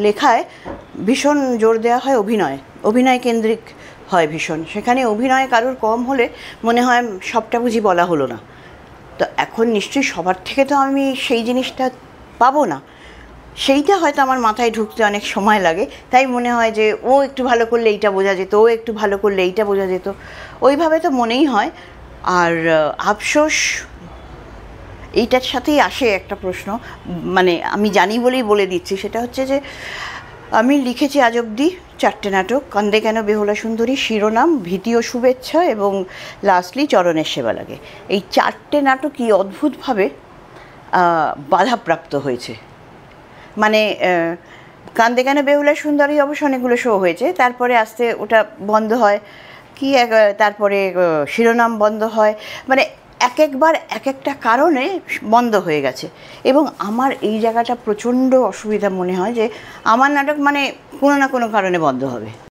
লেখায় ভীষণ জোর দেওয়া হয় অভিনয় কেন্দ্রিক হয় ভীষণ। সেখানে অভিনয় কারোর কম হলে মনে হয় সবটা বুঝি বলা হলো না। তো এখন নিশ্চয়ই সবার থেকে তো আমি সেই জিনিসটা পাবো না, সেইটা হয়তো আমার মাথায় ঢুকতে অনেক সময় লাগে। তাই মনে হয় যে ও একটু ভালো করলে এইটা বোঝা যেত, ও একটু ভালো করলে এইটা বোঝা যেত, ওইভাবে তো মনেই হয়। আর আফসোস এইটার সাথেই আসে একটা প্রশ্ন, মানে আমি জানি বলেই বলে দিচ্ছি, সেটা হচ্ছে যে আমি লিখেছি আজ অবধি 4টে নাটক, কান্দে কেন বেহুলা সুন্দরী, শিরোনাম, ভীতি ও শুভেচ্ছা এবং লাস্টলি চরণের সেবা লাগে। এই 4টে নাটকই অদ্ভুতভাবে বাধাপ্রাপ্ত হয়েছে। মানে কান্দে কেন বেহুলা সুন্দরী অবশ্য অনেকগুলো শো হয়েছে, তারপরে আস্তে ওটা বন্ধ হয়, তারপরে শিরোনাম বন্ধ হয়, মানে এক একবার এক একটা কারণে বন্ধ হয়ে গেছে। এবং আমার এই জায়গাটা প্রচণ্ড অসুবিধা মনে হয় যে আমার নাটক মানে কোনো না কোনো কারণে বন্ধ হবে।